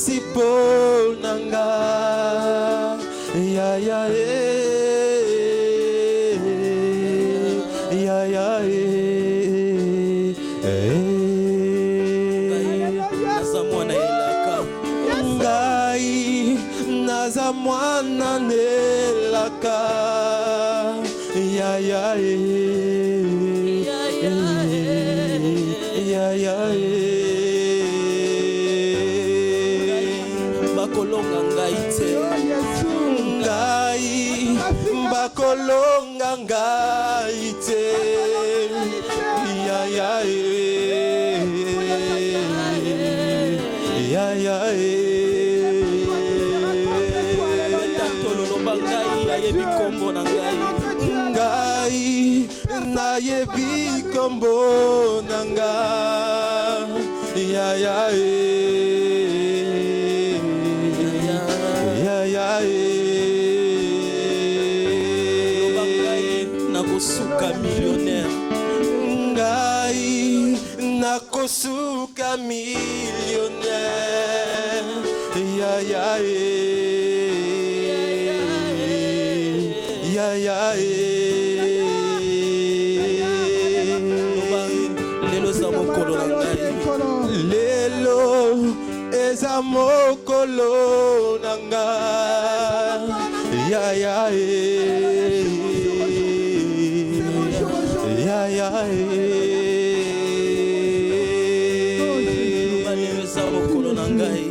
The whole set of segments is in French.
principaux nanga. Ya ya ya ya Ngai naza mwana nelaka. Ya ya ya ya bakolonga ngai te. Ngai bakolonga ngai te. Ya ya ya ya nayebi kombo na ngai. Ngai nayebi kombo na ngai. Ya ya ya ya nakosuka millionnaire. Ngai nakosuka millionnaire. Ya ya ya ya lelo za mokolo na ngai. Lelo eza mokolo na ngai. Ya ya ya ya lelo za mokolo na ngai.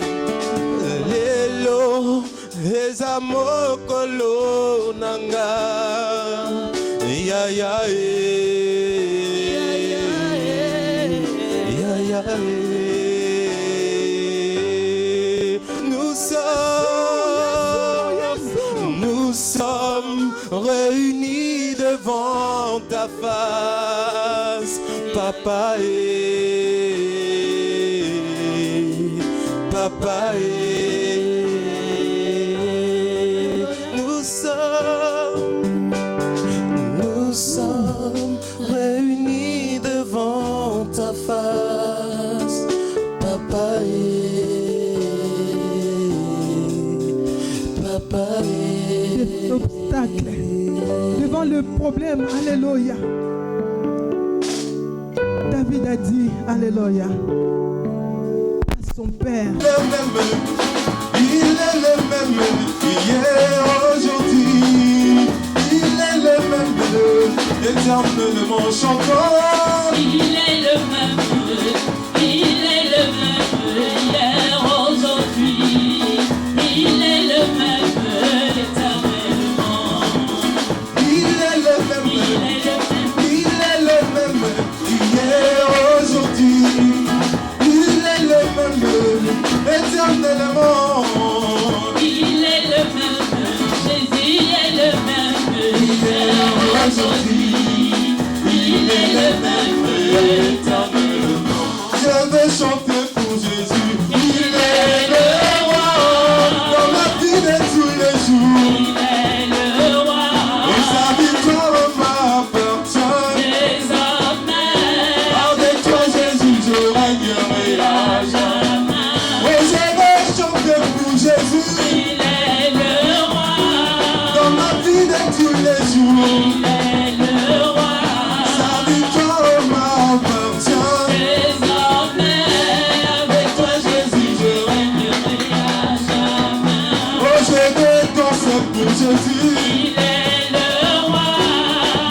Lelo eza mokolo nanga. Ya ya ya ya nous sommes réunis devant ta face, papa papa nous sommes réunis devant ta face, papa papa obstacle devant le problème. Alléluia. David a dit alléluia à son père. Il est le même hier, aujourd'hui. Il est le même éternellement chantant. Il est le même hier, aujourd'hui. Il est le même éternellement. Il est le même hier, aujourd'hui. Il est le même éternellement. Il est le même, Jésus est le même hier, aujourd'hui. Il est le même éternellement. Je vais chanter pour Jésus. Il est le roi dans ma vie de tous les jours. Il est le roi. Et sa victoire m'appartient. Désormais, Avec toi Jésus je régnerai à jamais. Oui, je vais chanter pour Jésus. il est le roi. Dans ma vie de tous les jours. Il est le roi. Sa victoire m'appartient. Désormais, avec toi Jésus, je régnerai à jamais. Oh, je vais danser pour Jésus. Il est le roi.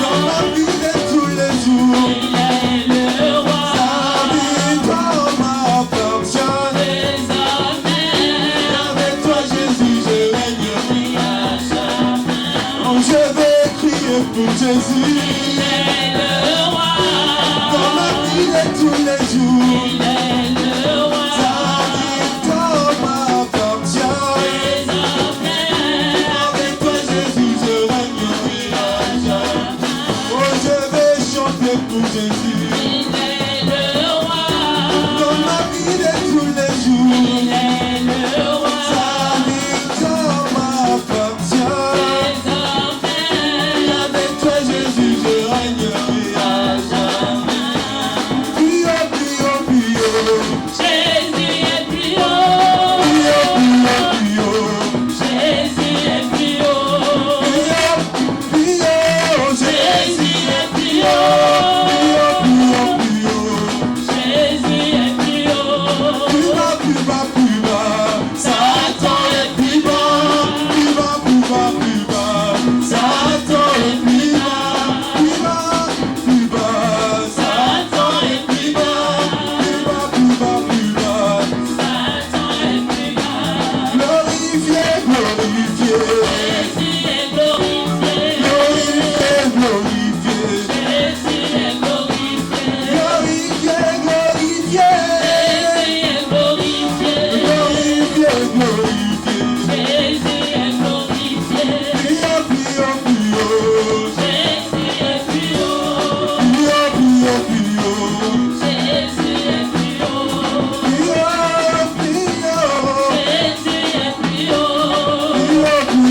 Dans ma vie de tous les jours. Il est le roi. Sa victoire m'appartient. Désormais, Avec toi Jésus je régnerai. à jamais. Oh, je vais crier pour Jésus. Il est le roi. Dans ma vie de tous les jours. Il est le roi. Sa victoire m'appartient. Désormais, Avec toi Jésus je régnerai à jamais. Oh, je vais chanter pour Jésus. il est le roi. Dans ma vie de tous les jours. Il est le roi. Sa victoire m'appartient. Désormais, Avec toi Jésus je régnerai à jamais. Pio, pio, pio. Jésus est plus haut. Pio,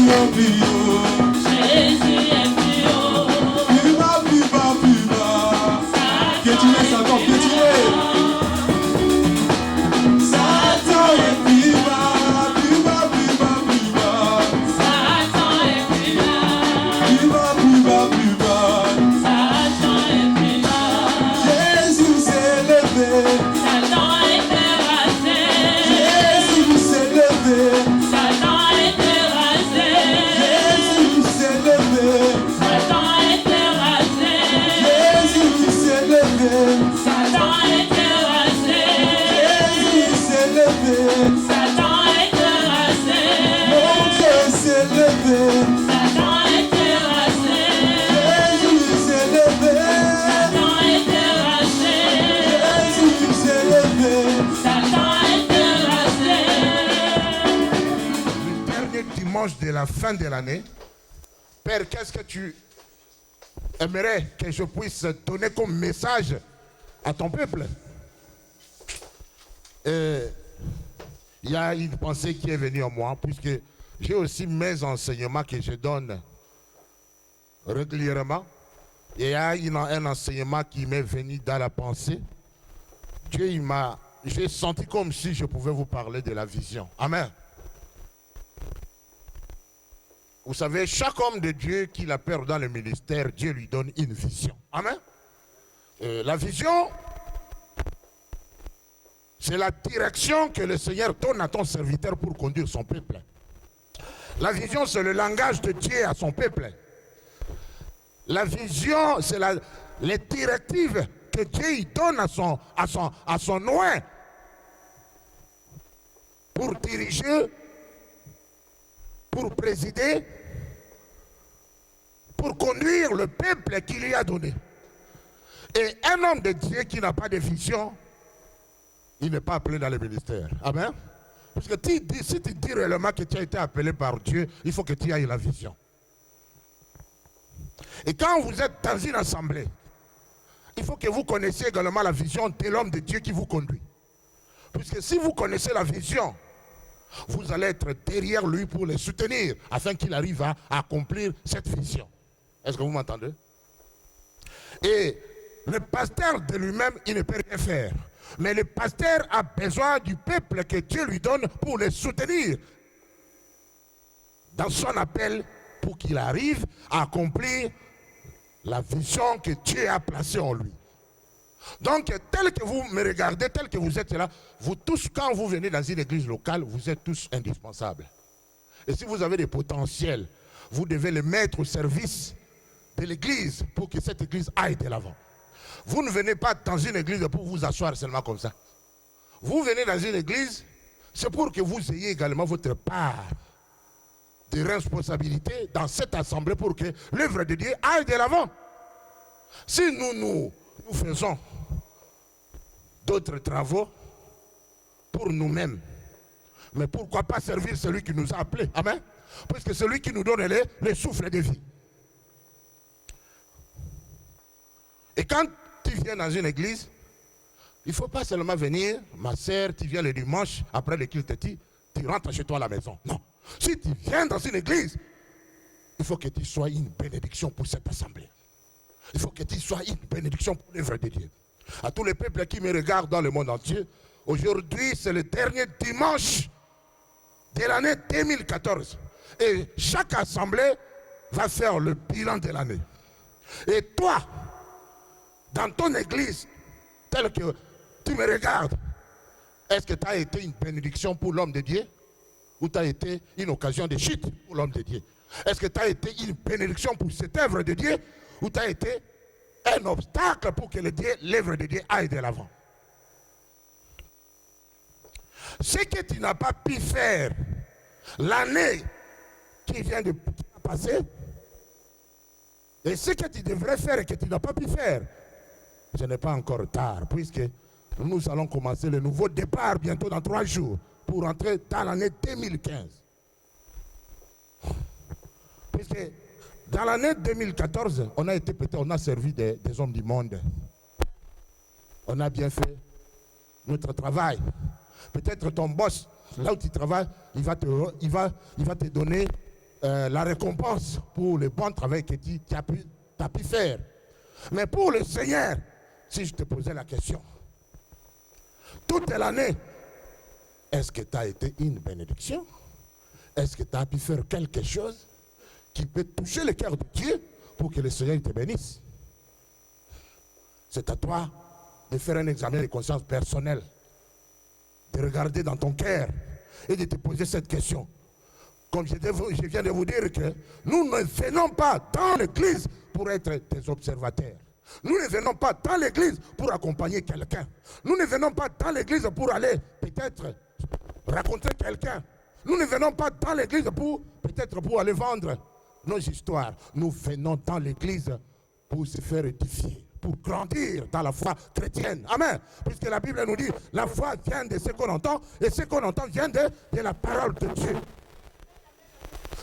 est plus haut. Jésus est plus haut. Plus bas, plus bas, plus bas. Piétinez, Satan, piétinez. Satan est plus bas, plus bas, plus bas, plus bas. Satan est plus bas. Plus bas, plus bas, plus bas. Satan est plus bas. Jésus s'est levé. Satan est terrassé. Jésus s'est levé. Satan est terrassé. Jésus s'est levé. Satan est terrassé. Jésus s'est levé. Satan est terrassé. Jésus s'est levé. Satan est terrassé. Mon Dieu s'est levé. Satan est terrassé. Jésus s'est levé. Satan est terrassé. Jésus s'est levé. Satan est terrassé. Le dernier dimanche de la fin de l'année, Père, qu'est-ce que tu aimerais que je puisse donner comme message à ton peuple? Il y a une pensée qui est venue en moi, puisque j'ai aussi mes enseignements que je donne régulièrement. Et il y a un enseignement qui m'est venu dans la pensée. Dieu, j'ai senti comme si je pouvais vous parler de la vision. Amen. Vous savez, chaque homme de Dieu qui a peur dans le ministère, Dieu lui donne une vision. Amen. La vision, c'est la direction que le Seigneur donne à ton serviteur pour conduire son peuple. La vision, c'est le langage de Dieu à son peuple. La vision, c'est les directives que Dieu donne à son oint pour diriger, pour présider, pour conduire le peuple qu'il lui a donné. Et un homme de Dieu qui n'a pas de vision, il n'est pas appelé dans le ministère. Amen. Parce que si tu dis réellement que tu as été appelé par Dieu, il faut que tu aies la vision. Et quand vous êtes dans une assemblée, il faut que vous connaissiez également la vision de l'homme de Dieu qui vous conduit. Puisque si vous connaissez la vision, vous allez être derrière lui pour le soutenir afin qu'il arrive à accomplir cette vision. Est-ce que vous m'entendez? Et le pasteur de lui-même, il ne peut rien faire. Mais le pasteur a besoin du peuple que Dieu lui donne pour le soutenir dans son appel pour qu'il arrive à accomplir la vision que Dieu a placée en lui. Donc, tel que vous me regardez, tel que vous êtes là, vous tous, quand vous venez dans une église locale, vous êtes tous indispensables. Et si vous avez des potentiels, vous devez les mettre au service de l'église pour que cette église aille de l'avant. Vous ne venez pas dans une église pour vous asseoir seulement comme ça. Vous venez dans une église, c'est pour que vous ayez également votre part de responsabilité dans cette assemblée pour que l'œuvre de Dieu aille de l'avant. Si nous faisons d'autres travaux pour nous-mêmes, mais pourquoi pas servir celui qui nous a appelés? Amen. Parce que celui qui nous donne le souffle de vie. Et quand tu viens dans une église, il ne faut pas seulement venir, ma sœur, tu viens le dimanche, après le culte, tu rentres chez toi à la maison. Non. Si tu viens dans une église, il faut que tu sois une bénédiction pour cette assemblée. Il faut que tu sois une bénédiction pour l'œuvre de Dieu. À tous les peuples qui me regardent dans le monde entier, aujourd'hui c'est le dernier dimanche de l'année 2014. Et chaque assemblée va faire le bilan de l'année. Et toi, dans ton église, tel que tu me regardes, est-ce que tu as été une bénédiction pour l'homme de Dieu? Ou tu as été une occasion de chute pour l'homme de Dieu? Est-ce que tu as été une bénédiction pour cette œuvre de Dieu? Ou tu as été un obstacle pour que l'œuvre de Dieu aille de l'avant? Ce que tu n'as pas pu faire l'année qui vient de passer, et ce que tu devrais faire et que tu n'as pas pu faire, ce n'est pas encore tard, puisque nous allons commencer le nouveau départ bientôt dans 3 jours pour entrer dans l'année 2015. Puisque dans l'année 2014, on a servi des hommes du monde. On a bien fait notre travail. Peut-être ton boss, là où tu travailles, il va te donner la récompense pour le bon travail que tu as pu faire. Mais pour le Seigneur, si je te posais la question, toute l'année, est-ce que tu as été une bénédiction? Est-ce que tu as pu faire quelque chose qui peut toucher le cœur de Dieu pour que le Seigneur te bénisse? C'est à toi de faire un examen de conscience personnel, de regarder dans ton cœur et de te poser cette question. Comme je viens de vous dire que nous ne venons pas dans l'église pour être des observateurs. Nous ne venons pas dans l'église pour accompagner quelqu'un. Nous ne venons pas dans l'église pour aller peut-être raconter quelqu'un. Nous ne venons pas dans l'église peut-être pour aller vendre nos histoires. Nous venons dans l'église pour se faire édifier, pour grandir dans la foi chrétienne. Amen. Puisque la Bible nous dit, la foi vient de ce qu'on entend, et ce qu'on entend vient de la parole de Dieu.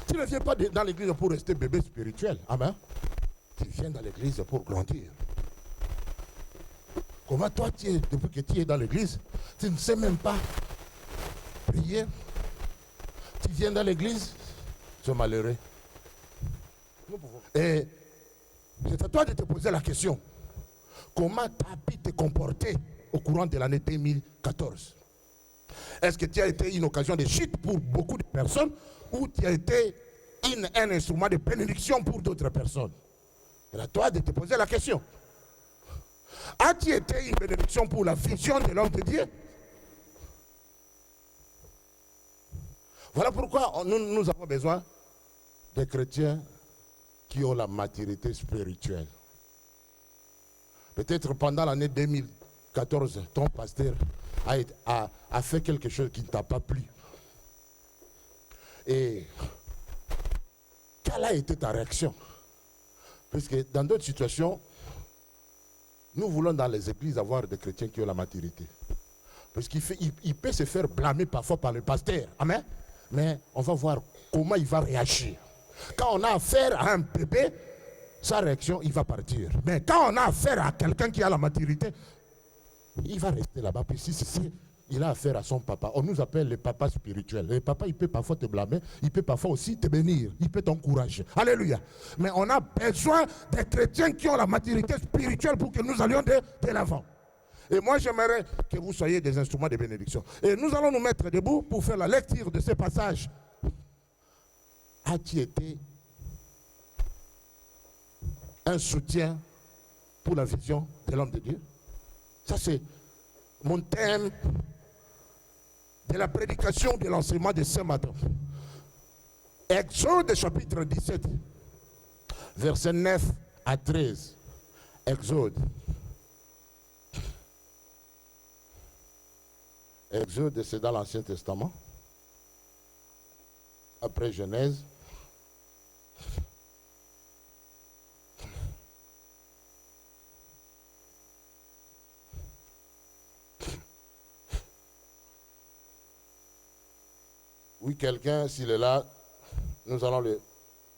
Tu ne viens pas dans l'église pour rester bébé spirituel. Amen. Tu viens dans l'église pour grandir. Comment toi, depuis que tu es dans l'église, tu ne sais même pas prier? Tu viens dans l'église, tu es malheureux. Et c'est à toi de te poser la question. Comment tu as pu te comporter au courant de l'année 2014? Est-ce que tu as été une occasion de chute pour beaucoup de personnes ou tu as été un instrument de bénédiction pour d'autres personnes? C'est à toi de te poser la question. As-tu été une bénédiction pour la vision de l'homme de Dieu? Voilà pourquoi nous avons besoin des chrétiens qui ont la maturité spirituelle. Peut-être pendant l'année 2014, ton pasteur a fait quelque chose qui ne t'a pas plu. Et quelle a été ta réaction? Puisque dans d'autres situations, nous voulons dans les églises avoir des chrétiens qui ont la maturité. Parce qu'il peut se faire blâmer parfois par le pasteur. Amen. Mais on va voir comment il va réagir. Quand on a affaire à un bébé, sa réaction, il va partir. Mais quand on a affaire à quelqu'un qui a la maturité, il va rester là-bas. Puis si il a affaire à son papa, on nous appelle le papa spirituel. Le papa, il peut parfois te blâmer, il peut parfois aussi te bénir, il peut t'encourager. Alléluia. Mais on a besoin des chrétiens qui ont la maturité spirituelle pour que nous allions de l'avant. Et moi, j'aimerais que vous soyez des instruments de bénédiction. Et nous allons nous mettre debout pour faire la lecture de ces passages. As-tu été un soutien pour la vision de l'homme de Dieu? Ça, c'est mon thème de la prédication de l'enseignement de ce matin. Exode chapitre 17, versets 9 à 13. Exode. Exode, c'est dans l'Ancien Testament. Après Genèse. Oui, quelqu'un, s'il est là, nous allons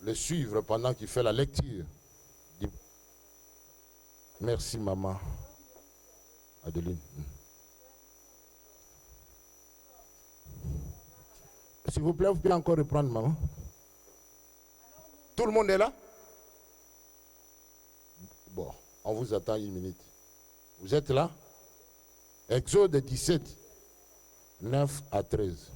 le suivre pendant qu'il fait la lecture. Merci, maman. Adeline. S'il vous plaît, vous pouvez encore reprendre, maman. Tout le monde est là? Bon, on vous attend une minute. Vous êtes là? Exode 17, 9 à 13.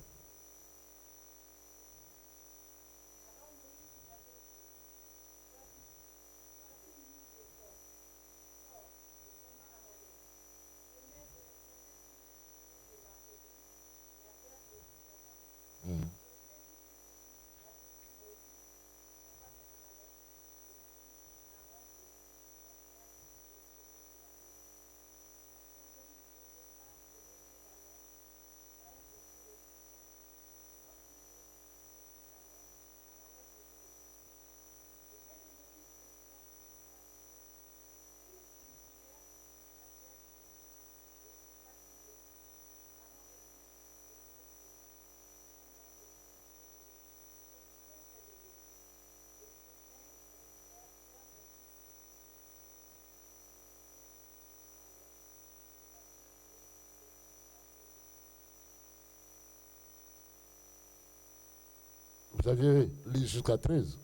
Vous aviez lu jusqu'à 13.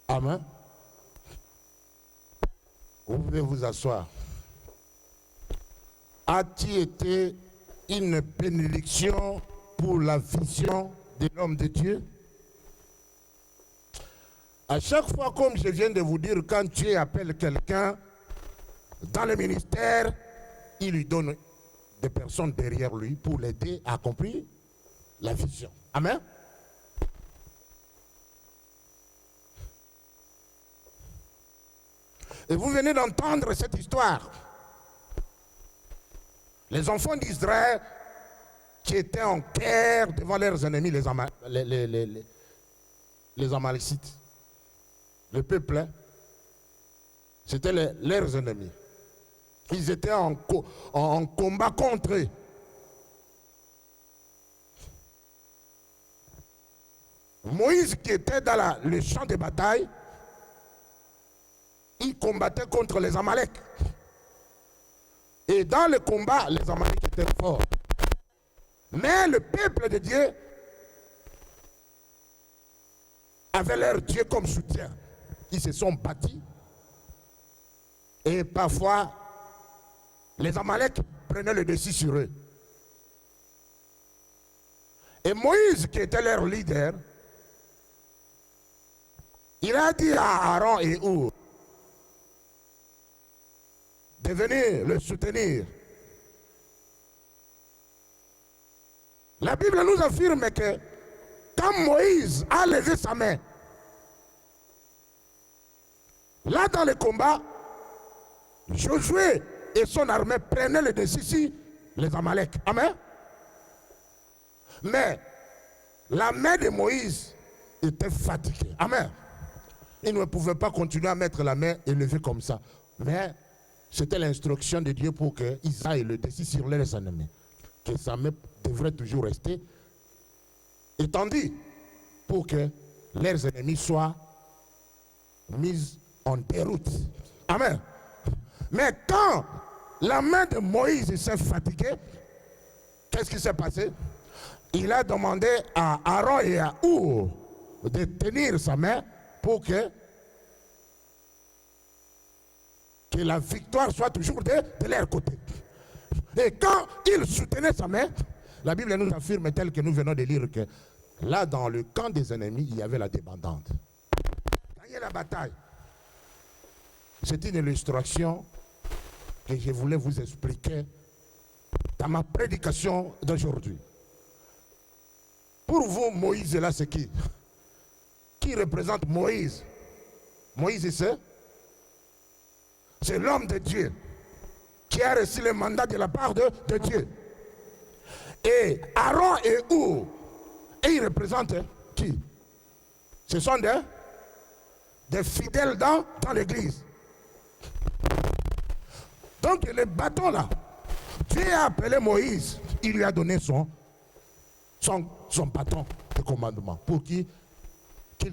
Amen. Vous pouvez vous asseoir. A-t-il été une bénédiction pour la vision de l'homme de Dieu? À chaque fois, comme je viens de vous dire, quand Dieu appelle quelqu'un dans le ministère, il lui donne des personnes derrière lui pour l'aider à accomplir la vision. Amen. Et vous venez d'entendre cette histoire. Les enfants d'Israël qui étaient en guerre devant leurs ennemis, les Amalécites. Le peuple, hein, c'était leurs ennemis. Ils étaient en combat contre eux. Moïse, qui était dans le champ de bataille, il combattait contre les Amaleks. Et dans le combat, les Amaleks étaient forts. Mais le peuple de Dieu avait leur Dieu comme soutien. Ils se sont battus. Et parfois, les Amaleks prenaient le dessus sur eux. Et Moïse, qui était leur leader, il a dit à Aaron et Hur de venir le soutenir. La Bible nous affirme que quand Moïse a levé sa main, là dans le combat, Josué et son armée prenaient le dessus sur les Amaleks. Amen. Mais la main de Moïse était fatiguée. Amen. Il ne pouvait pas continuer à mettre la main élevée comme ça. Mais c'était l'instruction de Dieu pour qu'ils aillent le dessus sur leurs ennemis. Que sa main devrait toujours rester étendue pour que leurs ennemis soient mis en déroute. Amen. Mais quand la main de Moïse s'est fatiguée, qu'est-ce qui s'est passé? Il a demandé à Aaron et à Hur de tenir sa main pour que la victoire soit toujours de leur côté. Et quand il soutenait sa main, la Bible nous affirme, tel que nous venons de lire, que là dans le camp des ennemis, il y avait la débandante. Gagner la bataille. C'est une illustration que je voulais vous expliquer dans ma prédication d'aujourd'hui. Pour vous, Moïse là, c'est qui? Qui représente Moïse? Moïse, c'est l'homme de Dieu qui a reçu le mandat de la part de Dieu. Et Aaron et Hur, et ils représentent qui? Ce sont des fidèles dans l'église. Donc le bâton là, Dieu a appelé Moïse, il lui a donné son bâton de commandement pour qu'il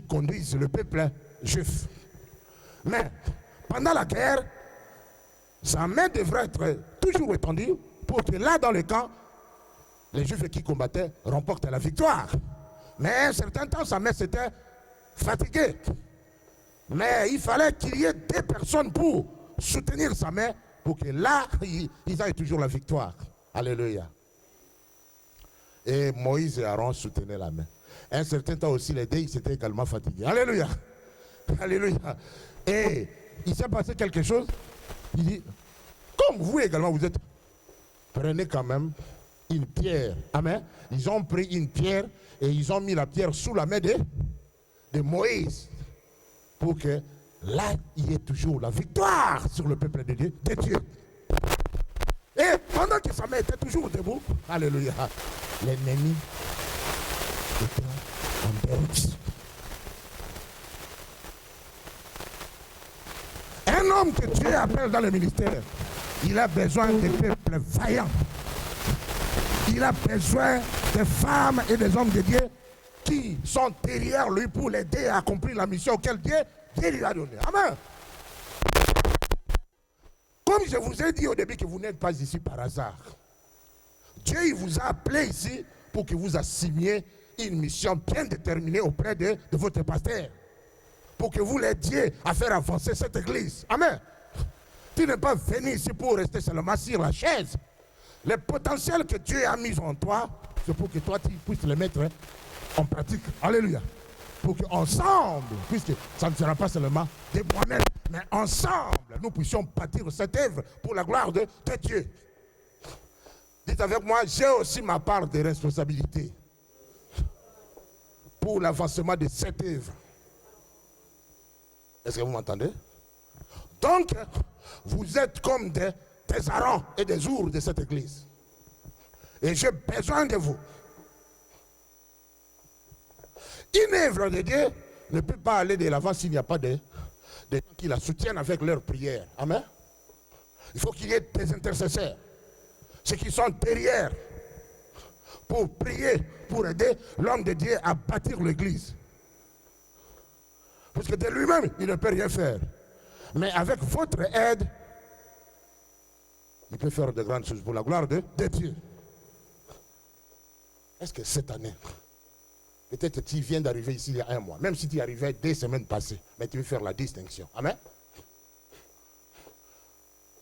conduise le peuple juif. Mais pendant la guerre, sa main devrait être toujours étendue pour que là dans le camp, les Juifs qui combattaient remportent la victoire. Mais à un certain temps, sa main s'était fatiguée. Mais il fallait qu'il y ait des personnes pour soutenir sa main pour que là, ils aient toujours la victoire. Alléluia. Et Moïse et Aaron soutenaient la main. À un certain temps aussi, les deux, ils s'étaient également fatigués. Alléluia. Alléluia. Et il s'est passé quelque chose. Il dit, comme vous également, vous êtes, prenez quand même une pierre. Amen. Ils ont pris une pierre et ils ont mis la pierre sous la main de Moïse pour que là, il y ait toujours la victoire sur le peuple de Dieu. Et pendant que sa main était toujours debout, alléluia, l'ennemi était en déroute. Un homme que Dieu appelle dans le ministère, il a besoin de peuples vaillants. Il a besoin de femmes et des hommes de Dieu qui sont derrière lui pour l'aider à accomplir la mission auquel Dieu lui a donnée. Amen. Comme je vous ai dit au début que vous n'êtes pas ici par hasard. Dieu il vous a appelé ici pour que vous assumiez une mission bien déterminée auprès de votre pasteur. Pour que vous l'aidiez à faire avancer cette église. Amen. Tu n'es pas venu ici pour rester seulement sur la chaise. Le potentiel que Dieu a mis en toi, c'est pour que toi tu puisses le mettre en pratique. Alléluia. Pour qu'ensemble, puisque ça ne sera pas seulement de moi-même, mais ensemble, nous puissions bâtir cette œuvre pour la gloire de Dieu. Dites avec moi, j'ai aussi ma part de responsabilité pour l'avancement de cette œuvre. Est-ce que vous m'entendez? Donc, vous êtes comme des Aaron et des Ours de cette église. Et j'ai besoin de vous. Une œuvre de Dieu ne peut pas aller de l'avant s'il n'y a pas de gens qui la soutiennent avec leurs prières. Amen. Il faut qu'il y ait des intercesseurs. Ceux qui sont derrière pour prier, pour aider l'homme de Dieu à bâtir l'église. Parce que de lui-même, il ne peut rien faire. Mais avec votre aide, il peut faire de grandes choses pour la gloire de Dieu. Est-ce que cette année, peut-être tu viens d'arriver ici il y a un mois, même si tu arrivais 2 semaines passées, mais tu veux faire la distinction. Amen.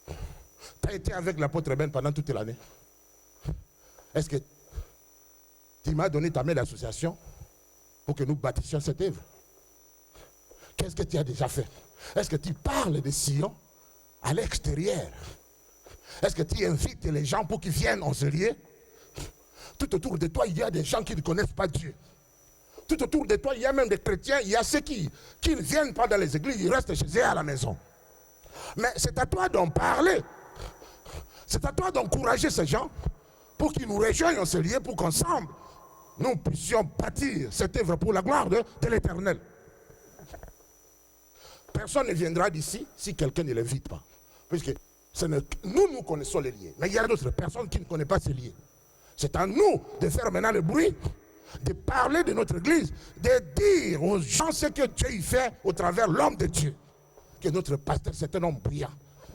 Tu as été avec l'apôtre Ben pendant toute l'année. Est-ce que tu m'as donné ta main d'association pour que nous bâtissions cette œuvre? Qu'est-ce que tu as déjà fait? Est-ce que tu parles de Sion à l'extérieur? Est-ce que tu invites les gens pour qu'ils viennent en ce lieu? Tout autour de toi, il y a des gens qui ne connaissent pas Dieu. Tout autour de toi, il y a même des chrétiens, il y a ceux qui ne viennent pas dans les églises, ils restent chez eux à la maison. Mais c'est à toi d'en parler. C'est à toi d'encourager ces gens pour qu'ils nous rejoignent en ce lieu, pour qu'ensemble, nous puissions bâtir cette œuvre pour la gloire de l'Éternel. Personne ne viendra d'ici si quelqu'un ne l'invite pas. Puisque nous connaissons les lieux. Mais il y a d'autres personnes qui ne connaissent pas ces lieux. C'est à nous de faire maintenant le bruit, de parler de notre église, de dire aux gens ce que Dieu y fait au travers de l'homme de Dieu. Que notre pasteur, c'est un homme brillant.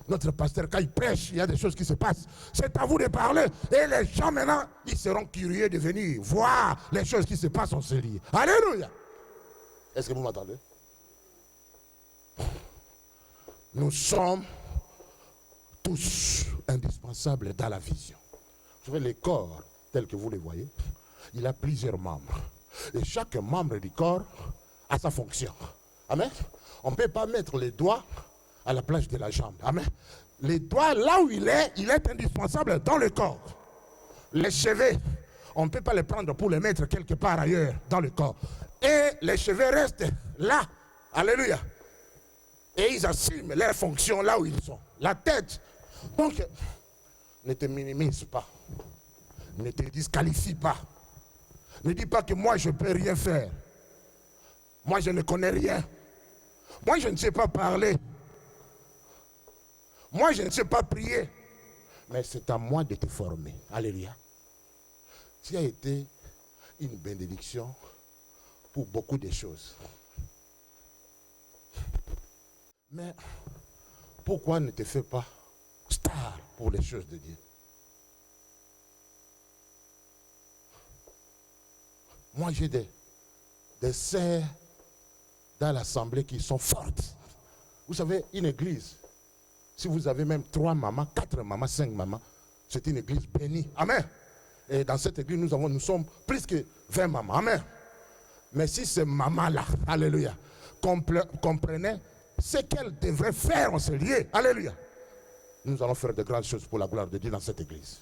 Notre pasteur, quand il prêche, il y a des choses qui se passent. C'est à vous de parler. Et les gens maintenant, ils seront curieux de venir voir les choses qui se passent en ce lieu. Alléluia. Est-ce que vous m'entendez? Nous sommes tous indispensables dans la vision. Vous savez, le corps, tel que vous le voyez, il a plusieurs membres. Et chaque membre du corps a sa fonction. Amen. On ne peut pas mettre les doigts à la place de la jambe. Amen. Les doigts, là où il est indispensable dans le corps. Les cheveux, on ne peut pas les prendre pour les mettre quelque part ailleurs dans le corps. Et les cheveux restent là. Alléluia. Et ils assument leur fonction là où ils sont. La tête. Donc, ne te minimise pas. Ne te disqualifie pas. Ne dis pas que moi je ne peux rien faire. Moi je ne connais rien. Moi je ne sais pas parler. Moi je ne sais pas prier. Mais c'est à moi de te former. Alléluia. Tu as été une bénédiction pour beaucoup de choses. Mais pourquoi ne te fais pas star pour les choses de Dieu? Moi, j'ai des sœurs dans l'assemblée qui sont fortes. Vous savez, une église, si vous avez même 3 mamans, 4 mamans, 5 mamans, c'est une église bénie. Amen. Et dans cette église, nous sommes plus que 20 mamans. Amen. Mais si ces mamans-là, alléluia, comprenaient ce qu'elles devraient faire en ce lieu, alléluia, nous allons faire de grandes choses pour la gloire de Dieu dans cette église.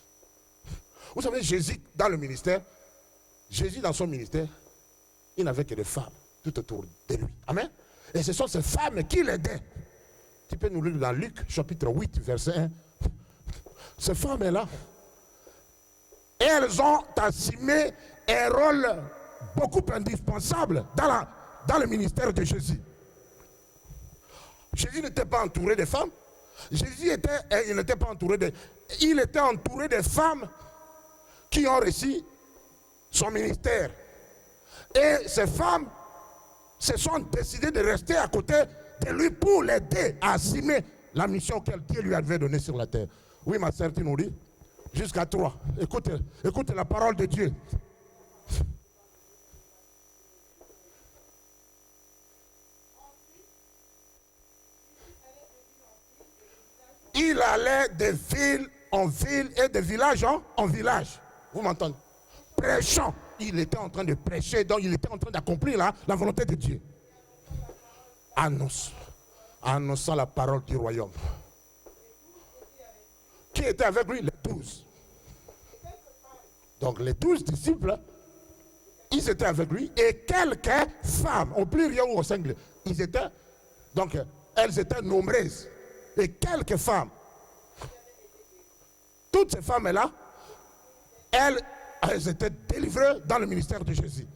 Vous savez, Jésus, dans le ministère, Jésus, dans son ministère, il n'avait que des femmes tout autour de lui. Amen. Et ce sont ces femmes qui l'aidaient. Tu peux nous lire dans Luc, chapitre 8, verset 1. Ces femmes-là, elles ont assumé un rôle beaucoup indispensable dans le ministère de Jésus. Jésus n'était pas entouré de femmes. Jésus il n'était pas entouré de... Il était entouré de femmes qui ont reçu son ministère. Et ces femmes se sont décidées de rester à côté de lui pour l'aider à assumer la mission que Dieu lui avait donnée sur la terre. Oui, ma sœur, tu nous dis, jusqu'à 3. Écoute, écoute la parole de Dieu. Il allait de ville en ville et de village en village. Vous m'entendez? Prêchant. Il était en train de prêcher, donc il était en train d'accomplir la volonté de Dieu. Annonçant la parole du royaume. Qui était avec lui? Les 12. Donc les 12 disciples, ils étaient avec lui, et quelques femmes, au pluriel ou au singulier, ils étaient, donc elles étaient nombreuses, et quelques femmes. Toutes ces femmes-là, elles étaient délivrées dans le ministère de Jésus.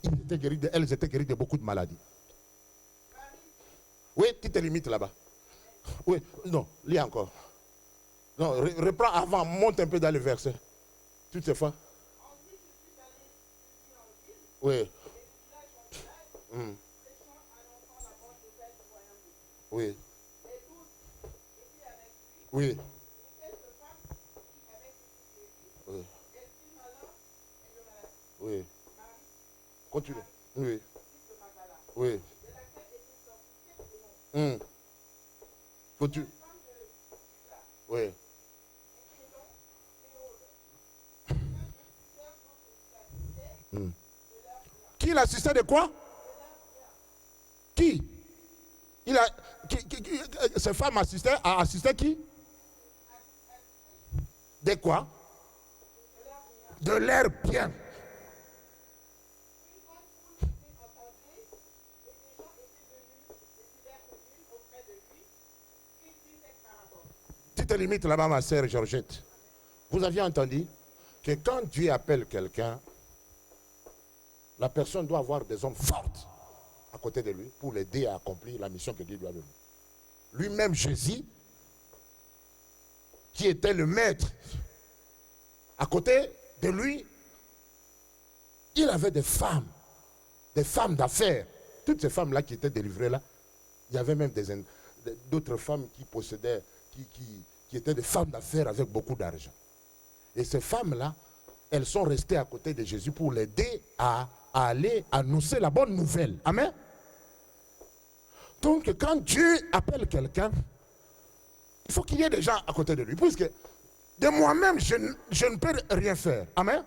Elles étaient guéries de beaucoup de maladies. Oui, tu te limites là-bas. Oui, non, lis encore. Non, reprends avant, monte un peu dans le verset. Toutes ces fois. Oui. Oui. Oui. Oui. Oui. Continue. Oui. Oui. Continue. Oui. Qui l'assistait de quoi? Qui? Ces femmes assistaient qui? De quoi? De l'air bien. Tu te limites là-bas, ma sœur Georgette. Vous aviez entendu que quand Dieu appelle quelqu'un, la personne doit avoir des hommes forts à côté de lui pour l'aider à accomplir la mission que Dieu lui a donnée. Lui-même, Jésus, qui était le maître, à côté de lui, il avait des femmes d'affaires. Toutes ces femmes-là qui étaient délivrées là, il y avait même d'autres femmes qui possédaient, qui étaient des femmes d'affaires avec beaucoup d'argent. Et ces femmes-là, elles sont restées à côté de Jésus pour l'aider à aller annoncer la bonne nouvelle. Amen. Donc, quand Dieu appelle quelqu'un, il faut qu'il y ait des gens à côté de lui. Puisque de moi-même, je ne peux rien faire. Amen.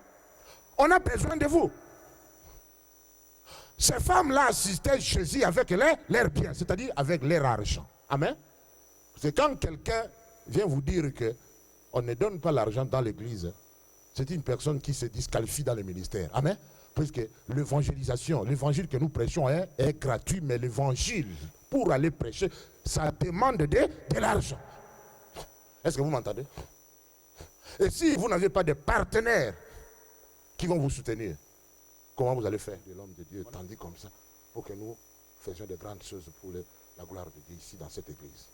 On a besoin de vous. Ces femmes-là assistaient Jésus avec leur bien, c'est-à-dire avec leur argent. Amen. C'est quand quelqu'un vient vous dire qu'on ne donne pas l'argent dans l'église, c'est une personne qui se disqualifie dans le ministère. Amen. Puisque l'évangélisation, l'évangile que nous prêchons est gratuit, mais l'évangile, pour aller prêcher, ça demande de l'argent. Est-ce que vous m'entendez? Et si vous n'avez pas de partenaires qui vont vous soutenir, comment vous allez faire de l'homme de Dieu tandis comme ça pour que nous faisions de grandes choses pour la gloire de Dieu ici dans cette église?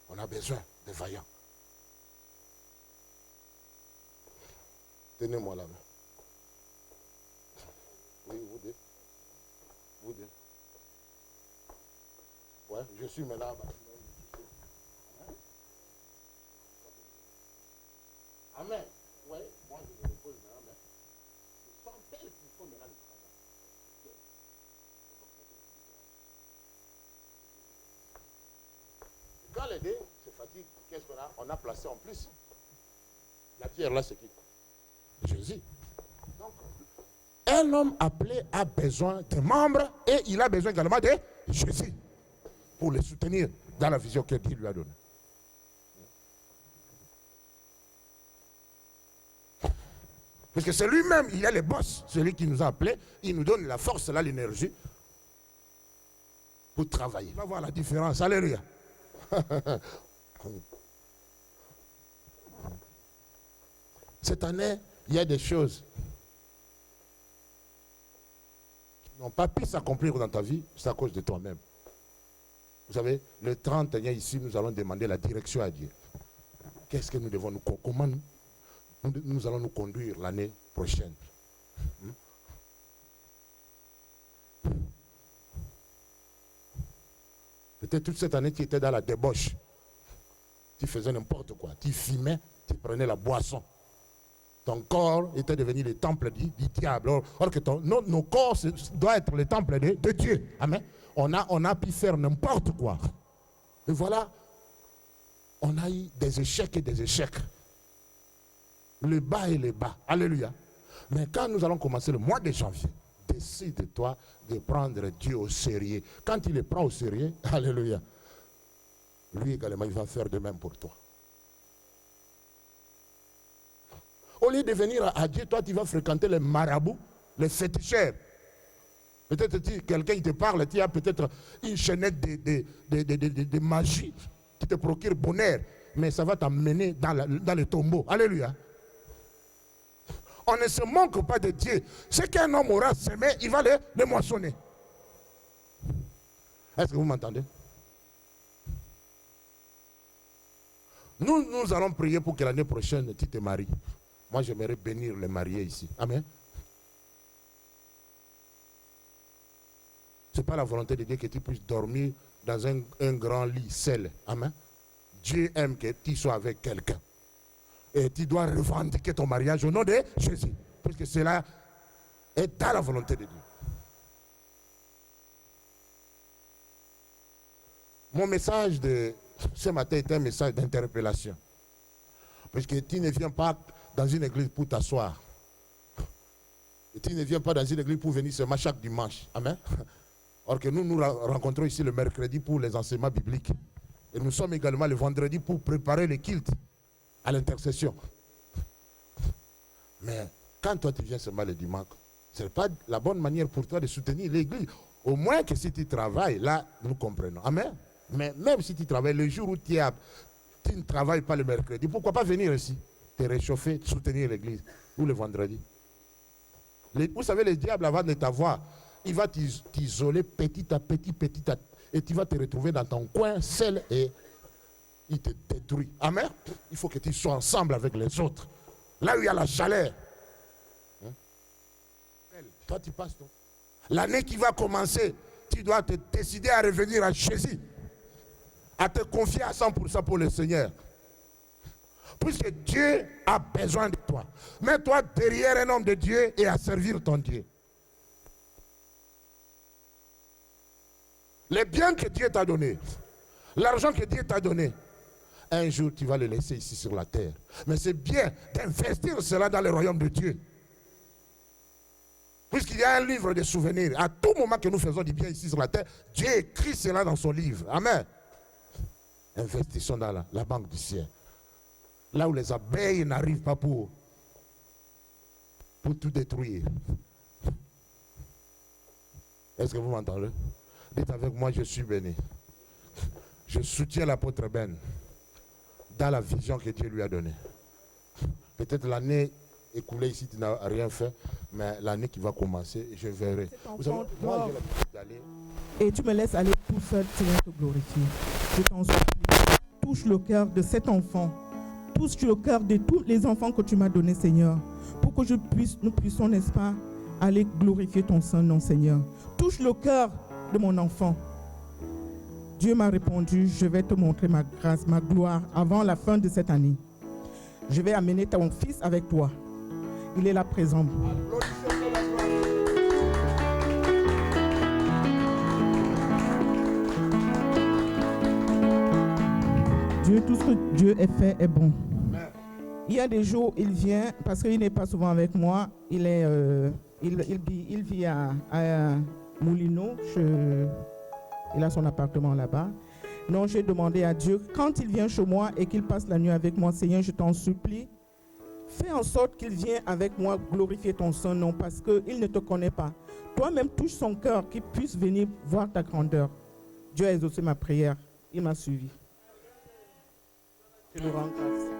On a besoin de vaillants. Tenez-moi la main. Oui, vous deux. Vous deux. Ouais, je suis maintenant. Amen. Oui, moi je me repose maintenant, mais ce sont elles qui font maintenant le travail. Quand les deux se fatiguent, qu'est-ce qu'on a? On a placé en plus. La pierre là, c'est qui? Jésus. Donc, un homme appelé a besoin de membres et il a besoin également de Jésus pour le soutenir dans la vision que Dieu lui a donnée. Parce que c'est lui-même, il est le boss, celui qui nous a appelés, il nous donne la force, là, l'énergie pour travailler. On va voir la différence. Alléluia. Cette année, il y a des choses qui n'ont pas pu s'accomplir dans ta vie, c'est à cause de toi-même. Vous savez, le 31 ici, nous allons demander la direction à Dieu. Qu'est-ce que nous devons comment nous allons nous conduire l'année prochaine? Peut-être toute cette année, tu étais dans la débauche. tu faisais n'importe quoi. Tu fumais, tu prenais la boisson. Ton corps était devenu le temple du diable. Or que nos corps doivent être le temple de Dieu. Amen. On a pu faire n'importe quoi. Et voilà, on a eu des échecs et des échecs. Le bas et le bas. Alléluia. Mais quand nous allons commencer le mois de janvier, décide-toi de prendre Dieu au sérieux. Quand il le prend au sérieux, alléluia, lui également, il va faire de même pour toi. Au lieu de venir à Dieu, toi, tu vas fréquenter les marabouts, les féticheurs. Peut-être quelqu'un qui te parle, tu as peut-être une chaînette de magie qui te procure bonheur, mais ça va t'amener dans le tombeau. Alléluia. On ne se manque pas de Dieu. Ce qu'un homme aura semé, il va le moissonner. Est-ce que vous m'entendez? Nous allons prier pour que l'année prochaine, tu te maries. Moi, j'aimerais bénir les mariés ici. Amen. Ce n'est pas la volonté de Dieu que tu puisses dormir dans un grand lit seul. Amen. Dieu aime que tu sois avec quelqu'un. Et tu dois revendiquer ton mariage au nom de Jésus. Puisque cela est dans la volonté de Dieu. Mon message de ce matin est un message d'interpellation. Puisque tu ne viens pas dans une église pour t'asseoir. Et tu ne viens pas dans une église pour venir seulement chaque dimanche. Amen. Or que nous rencontrons ici le mercredi pour les enseignements bibliques. Et nous sommes également le vendredi pour préparer le culte à l'intercession. Mais quand toi tu viens seulement le dimanche, ce n'est pas la bonne manière pour toi de soutenir l'église. Au moins que si tu travailles, là, nous comprenons. Amen. Mais même si tu travailles, le jour où tu ne travailles pas le mercredi, pourquoi pas venir ici, te réchauffer, soutenir l'église, ou le vendredi. Vous savez, le diable, avant de t'avoir, il va t'isoler petit à petit, et tu vas te retrouver dans ton coin seul et il te détruit. Amen. Il faut que tu sois ensemble avec les autres. Là où il y a la chaleur. Toi, tu passes. L'année qui va commencer, tu dois te décider à revenir à Jésus. À te confier à 100% pour le Seigneur. Puisque Dieu a besoin de toi. Mets-toi derrière un homme de Dieu et à servir ton Dieu. Les biens que Dieu t'a donnés, l'argent que Dieu t'a donné, un jour tu vas le laisser ici sur la terre. Mais c'est bien d'investir cela dans le royaume de Dieu. Puisqu'il y a un livre de souvenirs. À tout moment que nous faisons du bien ici sur la terre, Dieu écrit cela dans son livre. Amen. Investissons dans la banque du ciel. Là où les abeilles n'arrivent pas pour tout détruire. Est-ce que vous m'entendez? Dites avec moi, je suis béni. Je soutiens l'apôtre Ben dans la vision que Dieu lui a donnée. Peut-être l'année écoulée ici, tu n'as rien fait, mais l'année qui va commencer, je verrai. Vous savez, moi, j'ai l'habitude d'aller. Et tu me laisses aller tout seul, Seigneur, te glorifier. Je t'en supplie, touche le cœur de cet enfant. Touche le cœur de tous les enfants que tu m'as donnés, Seigneur, pour que nous puissions, n'est-ce pas, aller glorifier ton Saint-Nom, Seigneur. Touche le cœur de mon enfant. Dieu m'a répondu, je vais te montrer ma grâce, ma gloire avant la fin de cette année. Je vais amener ton fils avec toi. Il est là présent. Dieu, tout ce que Dieu a fait est bon. Il y a des jours, il vient, parce qu'il n'est pas souvent avec moi, il vit à Moulineau, il a son appartement là-bas. Donc j'ai demandé à Dieu, quand il vient chez moi et qu'il passe la nuit avec moi, Seigneur, je t'en supplie, fais en sorte qu'il vienne avec moi glorifier ton Saint-Nom, parce qu'il ne te connaît pas. Toi-même, touche son cœur, qu'il puisse venir voir ta grandeur. Dieu a exaucé ma prière, il m'a suivi. Je lui rends grâce.